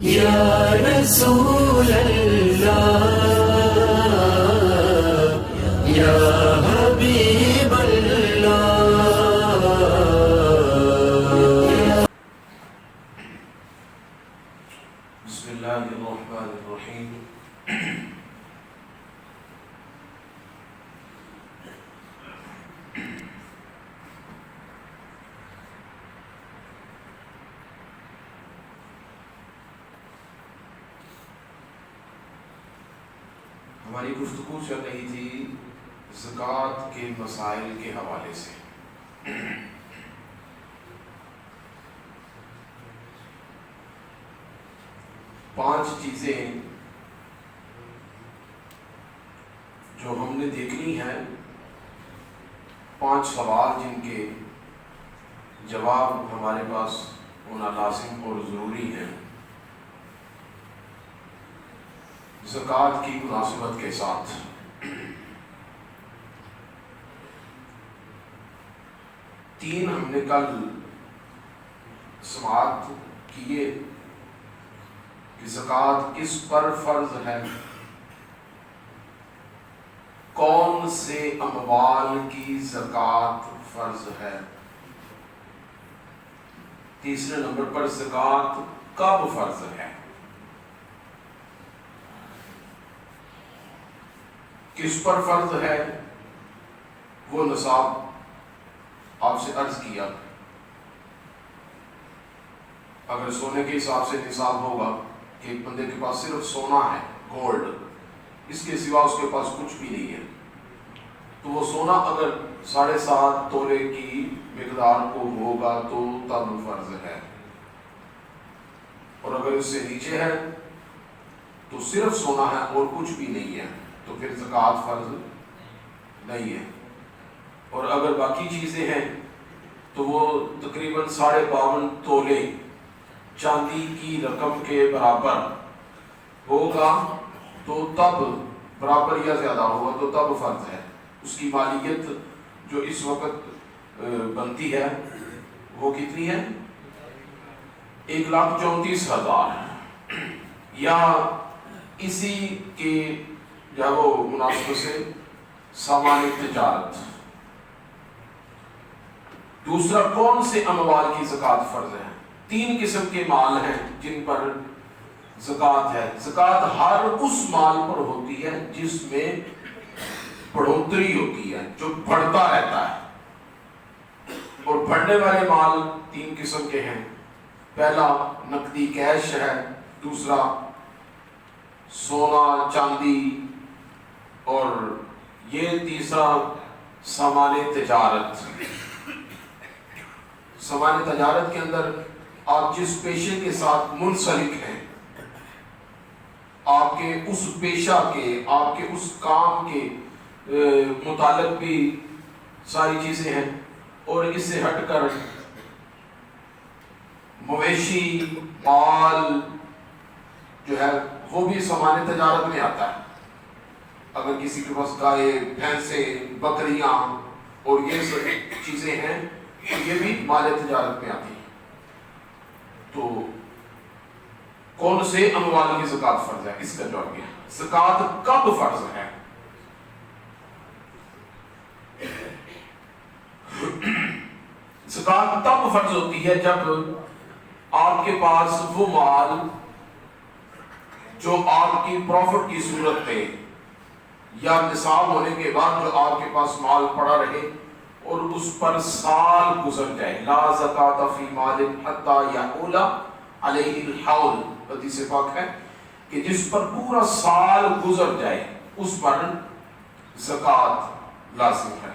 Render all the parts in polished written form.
یا رسول اللہ یا حبیب اللہ. بسم اللہ الرحمن الرحیم. ہماری گفتگو چل رہی تھی زکوٰۃ کے مسائل کے حوالے سے. پانچ چیزیں جو ہم نے دیکھنی ہیں، پانچ سوال جن کے جواب ہمارے پاس ہونا لازم اور ضروری ہے زکوٰۃ کی مناسبت کے ساتھ. تین ہم نے کل سماعت کیے کہ زکوٰۃ کس پر فرض ہے، کون سے اموال کی زکوٰۃ فرض ہے، تیسرے نمبر پر زکوٰۃ کب فرض ہے، کس پر فرض ہے وہ نصاب آپ سے عرض کیا. اگر سونے کے حساب سے نصاب ہوگا کہ ایک بندے کے پاس صرف سونا ہے، گولڈ، اس کے سوا اس کے پاس کچھ بھی نہیں ہے، تو وہ سونا اگر 7.5 تولے کی مقدار کو ہوگا تو تب فرض ہے، اور اگر اس سے نیچے ہے تو صرف سونا ہے اور کچھ بھی نہیں ہے تو پھر زکوٰۃ فرض نہیں ہے. اور اگر باقی چیزیں ہیں تو وہ تقریباً 52.5 تولے چاندی کی رقم کے برابر ہوگا تو تب، برابر یا زیادہ ہوگا تو تب فرض ہے. اس کی مالیت جو اس وقت بنتی ہے وہ کتنی ہے؟ 1,34,000. یا اسی کے وہ مناسبت سے سامان تجارت. دوسرا، کون سے اموال کی زکوٰۃ فرض ہے؟ 3 قسم کے مال ہیں جن پر زکوٰۃ ہے. زکوٰۃ ہر اس مال پر ہوتی ہے جس میں بڑھوتری ہوتی ہے، جو بڑھتا رہتا ہے. اور بڑھنے والے مال 3 قسم کے ہیں. پہلا نقدی کیش ہے، دوسرا سونا چاندی، اور یہ تیسرا سامان تجارت. سامان تجارت کے اندر آپ جس پیشے کے ساتھ منسلک ہیں، آپ کے اس پیشہ کے، آپ کے اس کام کے متعلق بھی ساری چیزیں ہیں. اور اس سے ہٹ کر مویشی مال جو ہے وہ بھی سامان تجارت میں آتا ہے. اگر کسی کے پاس گائے، بھینسیں، بکریاں اور یہ سب چیزیں ہیں تو یہ بھی مال تجارت میں آتی ہیں. تو کون سے اموال کی زکوٰۃ فرض ہے، اس کا جواب یہ ہے. زکوٰۃ کب فرض ہے؟ زکوٰۃ تب فرض ہوتی ہے جب آپ کے پاس وہ مال جو آپ کی پروفٹ کی صورت میں یا نصاب ہونے کے بعد جو آپ کے پاس مال پڑا رہے اور اس پر سال گزر جائے. لا زکاۃ فی مال حتی یحول علیہ الحول، حدیث پاک ہے کہ جس پر پورا سال گزر جائے اس پر زکوٰۃ لازم ہے.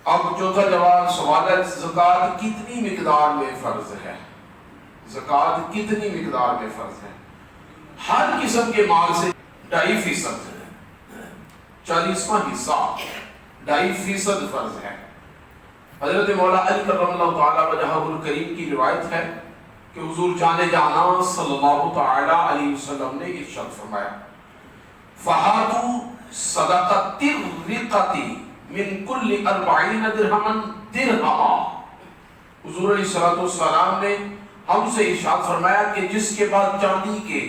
اب چوتھا جواب سوال ہے، زکوٰۃ کتنی مقدار میں فرض ہے؟ زکوٰۃ کتنی مقدار میں فرض ہے؟ ہر قسم کے مال سے 2.5% 40واں حصہ 2.5% فرض ہے. حضرت مولا علی کرم اللہ تعالی وجہہ الکریم کی روایت ہے کہ حضور جان جانا صلی اللہ تعالی علیہ وسلم نے ارشاد فرمایا، فہاتوا صدقۃ الرقۃ من کل 40 درہما درہما. حضور علیہ الصلوۃ والسلام نے ہم سے ارشاد فرمایا کہ جس کے بعد چاندی کے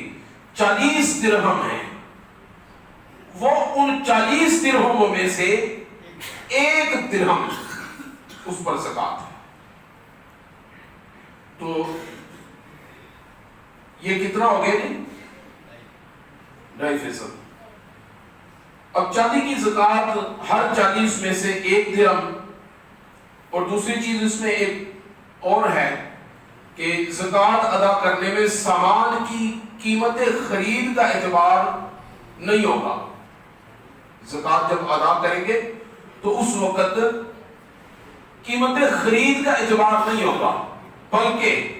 40 درہم ہیں، وہ ان 40 درہموں میں سے 1 درہم اس پر زکات ہے۔ تو یہ کتنا ہو گیا جی؟ 2.5%۔ اب چاندی کی زکات ہر 40 میں سے 1 درہم، اور دوسری چیز اس میں ایک اور ہے کہ زکات ادا کرنے میں سامان کی قیمت خرید کا اعتبار نہیں ہوگا۔ زکات جب ادا کریں گے تو اس وقت قیمت خرید کا اعتبار نہیں ہوگا، بلکہ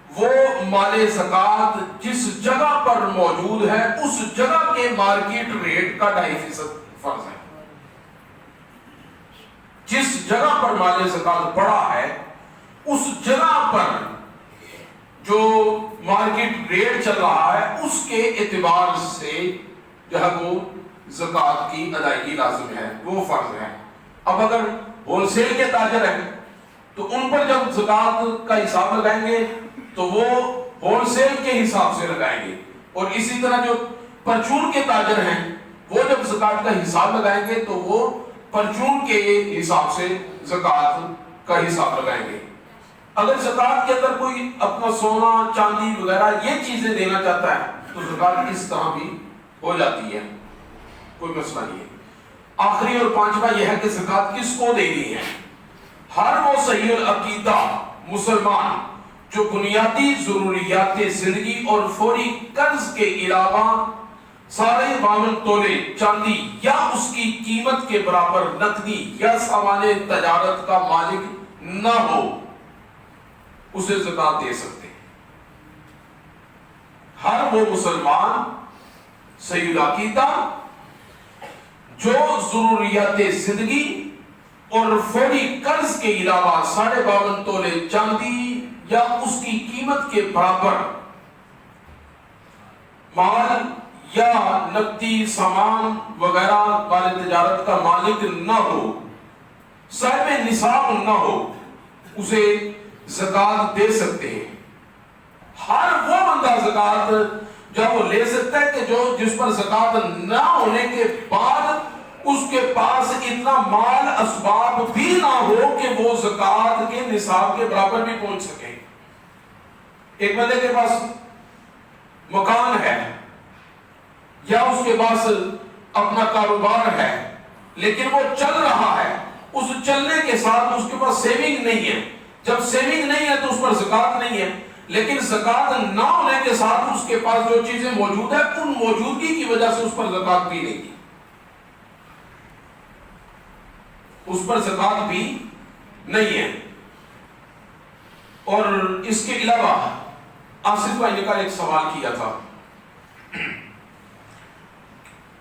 وہ مال زکات جس جگہ پر موجود ہے اس جگہ کے مارکیٹ ریٹ کا 2.5% فرض ہے۔ جس جگہ پر مال زکات پڑا ہے اس جگہ پر جو مارکیٹ ریٹ چل رہا ہے اس کے اعتبار سے جو ہے وہ زکات کی ادائیگی لازم ہے، وہ فرض ہے۔ اب اگر ہول سیل کے تاجر ہیں تو ان پر جب زکات کا حساب لگائیں گے تو وہ ہول سیل کے حساب سے لگائیں گے، اور اسی طرح جو پرچون کے تاجر ہیں وہ جب زکات کا حساب لگائیں گے تو وہ پرچون کے حساب سے زکات کا حساب لگائیں گے۔ اگر زکات کے اندر کوئی اپنا سونا چاندی وغیرہ یہ چیزیں دینا چاہتا ہے تو زکات اس طرح بھی ہو جاتی ہے، کوئی مسئلہ نہیں ہے۔ آخری اور 5واں یہ ہے کہ زکات کس کو دینی ہے؟ ہر وہ صحیح العقیدہ مسلمان جو بنیادی ضروریات زندگی اور فوری قرض کے علاوہ 52 تولے چاندی یا اس کی قیمت کے برابر نقدی یا سامان تجارت کا مالک نہ ہو، اسے زکات دے سکتے ہیں۔ ہر وہ مسلمان صحیح العقیدہ جو ضروریات زندگی اور فوری قرض کے علاوہ 52 تولے چاندی یا اس کی قیمت کے برابر مال یا نقدی سامان وغیرہ والے تجارت کا مالک نہ ہو، صاحب نصاب نہ ہو، اسے زکات دے سکتے ہیں۔ ہر وہ بندہ زکات جب وہ لے سکتا ہے کہ جو جس پر زکات نہ ہونے کے بعد اس کے پاس اتنا مال اسباب بھی نہ ہو کہ وہ زکات کے نصاب کے برابر بھی پہنچ سکے۔ ایک بندے کے پاس مکان ہے یا اس کے پاس اپنا کاروبار ہے لیکن وہ چل رہا ہے، اس چلنے کے ساتھ اس کے پاس سیونگ نہیں ہے، جب سیونگ نہیں ہے تو اس پر زکات نہیں ہے، لیکن زکات نہ ہونے کے ساتھ اس کے پاس جو چیزیں موجود ہیں ان موجودگی کی وجہ سے اس پر زکات بھی نہیں کی، اس پر زکات بھی نہیں ہے۔ اور اس کے علاوہ آصف بھائی نے کا ایک سوال کیا تھا،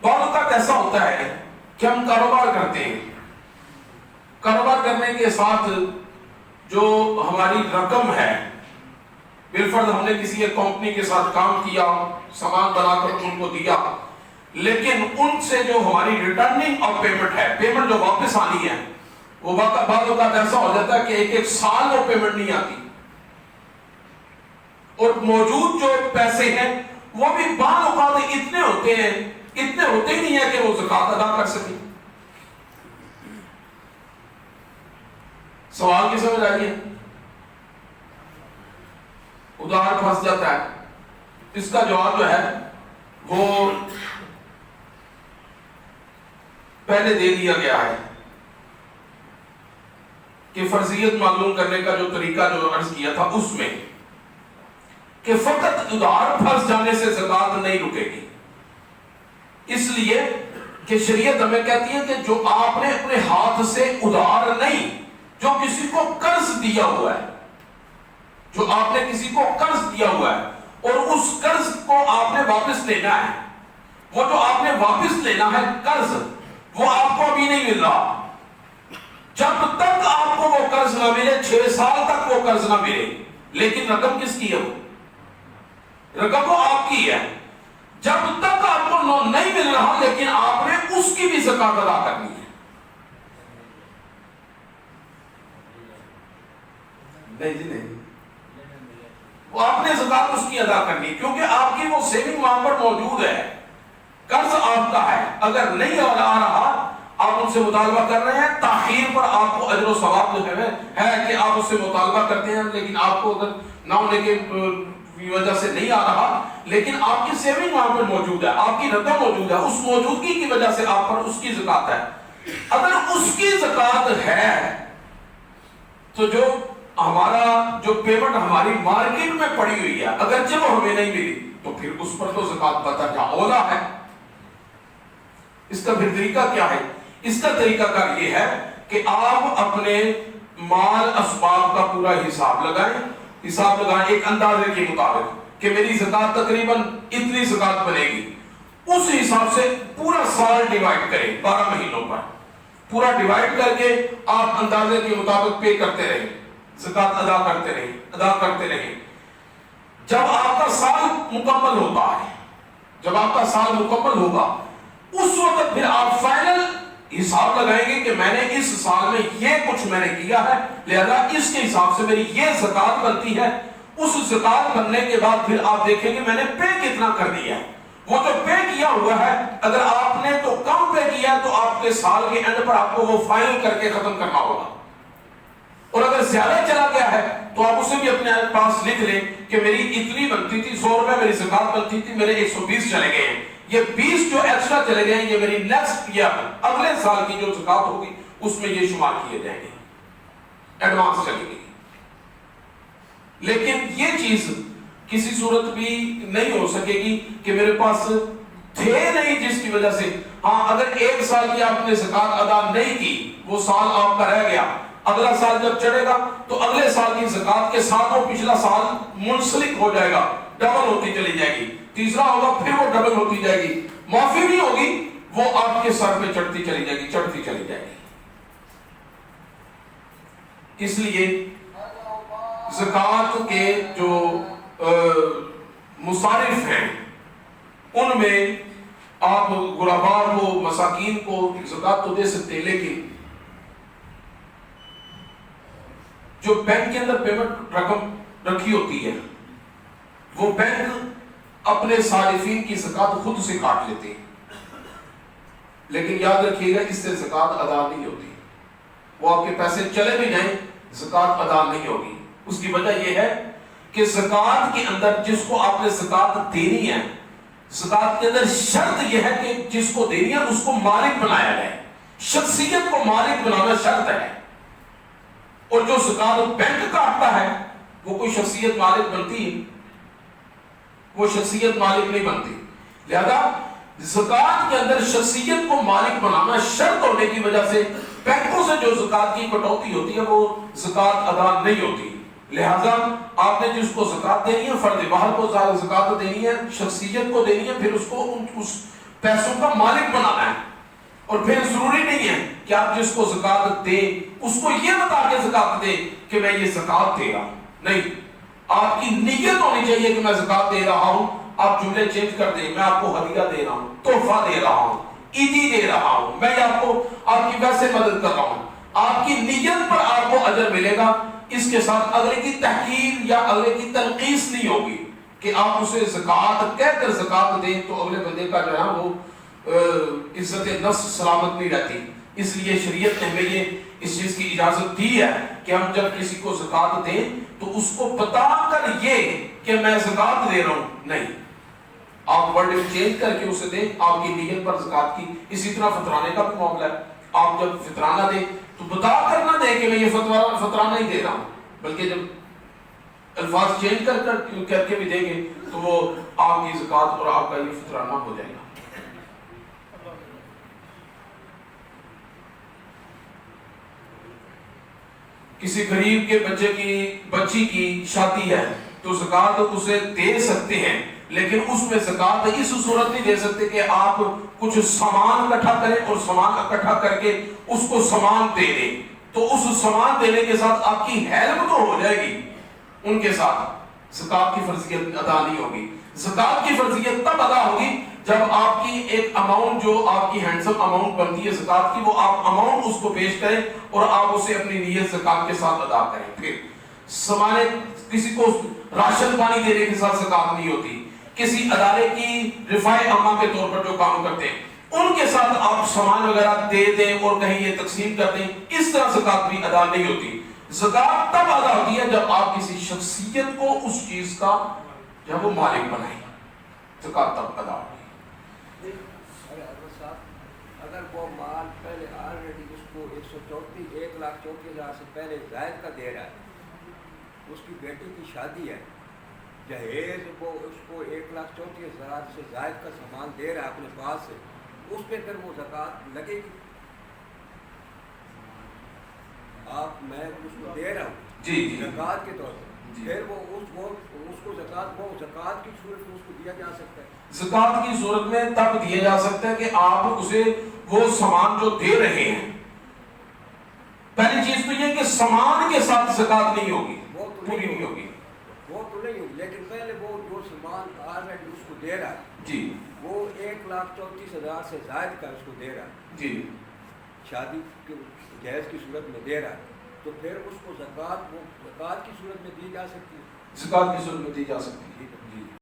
بعض اوقات ایسا ہوتا ہے کہ ہم کاروبار کرتے ہیں، کاروبار کرنے کے ساتھ جو ہماری رقم ہے، بالفرض ہم نے کسی ایک کمپنی کے ساتھ کام کیا، سامان بنا کر ان کو دیا، لیکن ان سے جو ہماری ریٹرننگ اور پیمنٹ ہے، پیمنٹ جو واپس آنی ہے، وہ بعض اوقات ایسا ہو جاتا ہے کہ ایک سال وہ پیمنٹ نہیں آتی، اور موجود جو پیسے ہیں وہ بھی بعض اوقات اتنے ہوتے ہی نہیں ہے کہ وہ زکات ادا کر سکیں۔ سوال کی سمجھ آئی ہے؟ ادھار پھنس جاتا ہے، اس کا جواب جو ہے وہ پہلے دے دیا گیا ہے کہ فرضیت معلوم کرنے کا جو طریقہ جو عرض کیا تھا اس میں کہ فقط ادھار پھنس جانے سے زکات نہیں رکے گی، اس لیے کہ شریعت ہمیں کہتی ہے کہ جو آپ نے اپنے ہاتھ سے ادھار نہیں، جو کسی کو قرض دیا ہوا ہے، جو آپ نے کسی کو قرض دیا ہوا ہے اور اس قرض کو آپ نے واپس لینا ہے، وہ جو آپ نے واپس لینا ہے قرض، وہ آپ کو ابھی نہیں مل رہا، جب تک آپ کو وہ قرض نہ ملے، 6 سال تک وہ قرض نہ ملے، لیکن رقم کس کی ہے؟ وہ رقم وہ آپ کی ہے، جب تک آپ کو نہیں مل رہا لیکن آپ نے اس کی بھی زکات ادا کرنی ہے۔ نہیں جی نہیں، تو آپ نے زکات اس کی ادا کرنی، کیونکہ آپ کی وہ سیونگ وہاں پر موجود ہے، قرض آپ کا ہے. اگر نہیں آ رہا آپ ان سے مطالبہ کر رہے ہیں، تاخیر پر آپ کو اجر و ثواب جو ہے کہ آپ اس سے مطالبہ کرتے ہیں، لیکن آپ کو اگر نہ ہونے کی وجہ سے نہیں آ رہا، لیکن آپ کی سیونگ وہاں پر موجود ہے، آپ کی رقم موجود ہے، اس موجودگی کی وجہ سے آپ پر اس کی زکات ہے. اگر اس کی زکات ہے تو جو ہمارا جو پیمنٹ ہماری مارکیٹ میں پڑی ہوئی ہے، اگرچہ وہ ہمیں نہیں ملی، تو پھر اس پر تو زکات بدرجہ اولا ہے. اس کا پھر طریقہ کیا ہے؟ اس کا طریقہ کار یہ ہے کہ آپ اپنے مال اسباب کا پورا حساب لگائیں ایک اندازے کے مطابق کہ میری زکات تقریباً اتنی زکات بنے گی. اس حساب سے پورا سال ڈیوائیڈ کریں، 12 مہینوں پر پورا ڈیوائیڈ کر کے آپ اندازے کے مطابق پے کرتے رہیں، زکات ادا کرتے رہیں. جب آپ کا سال مکمل ہوتا ہے، جب آپ کا سال مکمل ہوگا، اس وقت پھر آپ فائنل حساب لگائیں گے کہ میں نے اس سال میں یہ کچھ میں نے کیا ہے، لہذا اس کے حساب سے میری یہ زکات بنتی ہے. اس زکات بننے کے بعد پھر آپ دیکھیں گے میں نے پے کتنا کر دیا ہے. وہ جو پے کیا ہوا ہے، اگر آپ نے تو کم پے کیا تو آپ کے سال کے اینڈ پر آپ کو وہ فائنل کر کے ختم کرنا ہوگا. اور اگر زیادہ چلا گیا ہے تو آپ اسے بھی اپنے پاس لکھ لیں کہ میری اتنی بنتی تھی، 100 روپے میری زکات بنتی تھی، میرے 120 چلے گئے ہیں، یہ 20 جو ایکسٹرا چلے گئے ہیں یہ میری نیکسٹ ایئر اگلے سال کی جو زکات ہوگی اس میں یہ شمار کیے جائیں گے، ایڈوانس چلے گی. لیکن یہ چیز کسی صورت بھی نہیں ہو سکے گی کہ میرے پاس تھے نہیں، جس کی وجہ سے اگر ایک سال کی آپ نے زکات ادا نہیں کی، وہ سال آپ کا رہ گیا، اگلا سال جب چڑھے گا تو اگلے سال کی زکات کے ساتھ وہ پچھلا سال منسلک ہو جائے گا، ڈبل ہوتی چلی جائے گی. تیسرا ہوگا پھر وہ ڈبل ہوتی جائے گی، معافی نہیں ہوگی، وہ آپ کے سر پہ چڑھتی چلی جائے گی. اس لیے زکات کے جو مصارف ہیں ان میں آپ غرباء کو، مساکین کو زکات تو دے سکتے ہیں، لیکن جو بینک کے اندر پیمنٹ رقم رکھی ہوتی ہے وہ بینک اپنے صارفین کی زکات خود سے کاٹ لیتے ہیں، لیکن یاد رکھیے گا اس سے زکات ادا نہیں ہوتی. وہ آپ کے پیسے چلے بھی جائیں زکات ادا نہیں ہوگی. اس کی وجہ یہ ہے کہ زکات کے اندر جس کو آپ نے زکات دینی ہے، زکات کے اندر شرط یہ ہے کہ جس کو دینی ہے اس کو مالک بنایا جائے، شخصیت کو مالک بنانا شرط ہے. اور جو زکات بینک کاٹتا ہے وہ کوئی شخصیت مالک بنتی ہے؟ وہ شخصیت مالک نہیں بنتی. لہذا زکات کے اندر شخصیت کو مالک بنانا شرط ہونے کی وجہ سے بینکوں سے جو زکات کی کٹوتی ہوتی ہے وہ زکات ادا نہیں ہوتی. لہذا آپ نے جس کو زکات دینی ہے، فرد باہر کو زکات دینی ہے، شخصیت کو دینی ہے، پھر اس کو اس پیسوں کا مالک بنانا ہے. اور پھر ضروری نہیں ہے کہ آپ جس کو زکات دیں اس کو یہ بتا کے زکات دیں کہ میں یہ زکات دے رہا ہوں. نہیں، آپ کی نیت ہونی چاہیے کہ میں زکات دے رہا ہوں. آپ جملے چینج کر دیں، میں آپ کو ہدیہ دے رہا ہوں، تحفہ دے رہا ہوں، عیدی دے رہا ہوں، میں آپ کو آپ کی ویسے مدد کر رہا ہوں. آپ کی نیت پر آپ کو اجر ملے گا. اس کے ساتھ اگلے کی تحقیر یا اگلے کی تنقیص نہیں ہوگی کہ آپ اسے زکات کہہ کر زکات دیں تو اگلے بندے کا جو ہے وہ عزت نفس سلامت نہیں رہتی. اس لیے شریعت نے ہمیں یہ اس چیز کی اجازت دی ہے کہ ہم جب کسی کو زکات دیں تو اس کو بتا کر یہ کہ میں زکات دے رہا ہوں نہیں، آپ ورڈ چینج کر کے اسے دیں آپ کی نیت پر زکات کی. اسی طرح فطرانے کا بھی معاملہ ہے. آپ جب فطرانہ دیں تو بتا کر نہ دیں کہ میں یہ فطرانہ ہی دے رہا ہوں، بلکہ جب الفاظ چینج کر کے بھی دیں گے تو وہ آپ کی زکات اور آپ کا یہ فطرانہ ہو جائے گا. کسی غریب کے بچی کی شادی ہے تو زکات اسے دے سکتے ہیں، لیکن اس میں زکات اس صورت نہیں دے سکتے کہ آپ کچھ سامان اکٹھا کریں اور سامان اکٹھا کر کے اس کو سامان دے دیں. تو اس سامان دینے کے ساتھ آپ کی ہیلپ تو ہو جائے گی، ان کے ساتھ زکات کی فرضیت ادا نہیں ہوگی. زکات کی فرضیت تب ادا ہوگی جب آپ کی ایک اماؤنٹ جو آپ کی ہینڈسم اماؤنٹ بنتی ہے زکات کی، وہ آپ اماؤنٹ اس کو پیش کریں اور آپ اسے اپنی نیت زکات کے ساتھ ادا کریں. پھر سمانے کسی کو راشن پانی دینے کے ساتھ زکات نہیں ہوتی، کسی ادارے کی رفاع عامہ کے طور پر جو کام کرتے ہیں ان کے ساتھ آپ سامان وغیرہ دے دیں اور کہیں یہ تقسیم کر دیں، اس طرح زکات بھی ادا نہیں ہوتی۔ زکات تب ادا ہوتی ہے جب آپ کسی شخصیت کو اس چیز کا جب وہ مالک بنائیں، زکات تب ادا ہوتی ہے۔ اگر وہ مال پہلے آلریڈی اس کو 1,34,00,000 سے پہلے زائد کا دے رہا ہے، اس کی بیٹی کی شادی ہے، جہیز وہ اس کو 1,34,000 سے زائد کا سامان دے رہا ہے اپنے پاس سے، اس پہ پھر وہ زکوٰۃ لگے گی؟ میں اس کو دے رہا ہوں جی زکوٰۃ کے طور پر، پھر وہ اس کو زکوٰۃ کی صورت میں اس کو دیا جا سکتا ہے؟ زکات کی صورت میں تب دیا جا سکتا ہے کہ آپ اسے وہ سامان جو دے رہے ہیں، پہلی چیز تو یہ کہ سامان کے ساتھ زکات نہیں ہوگی، وہ تو پوری نہیں ہوگی، وہ تو نہیں ہوگی، لیکن پہلے وہ جو سامان آلریڈی اس کو دے رہا ہے جی وہ 1,34,000 سے زائد کا اس کو دے رہا ہے، جی شادی کے جہیز کی صورت میں دے رہا ہے، تو پھر اس کو زکوٰۃ کی صورت میں دی جا سکتی ہے؟ زکات کی صورت میں دی جا سکتی ہے۔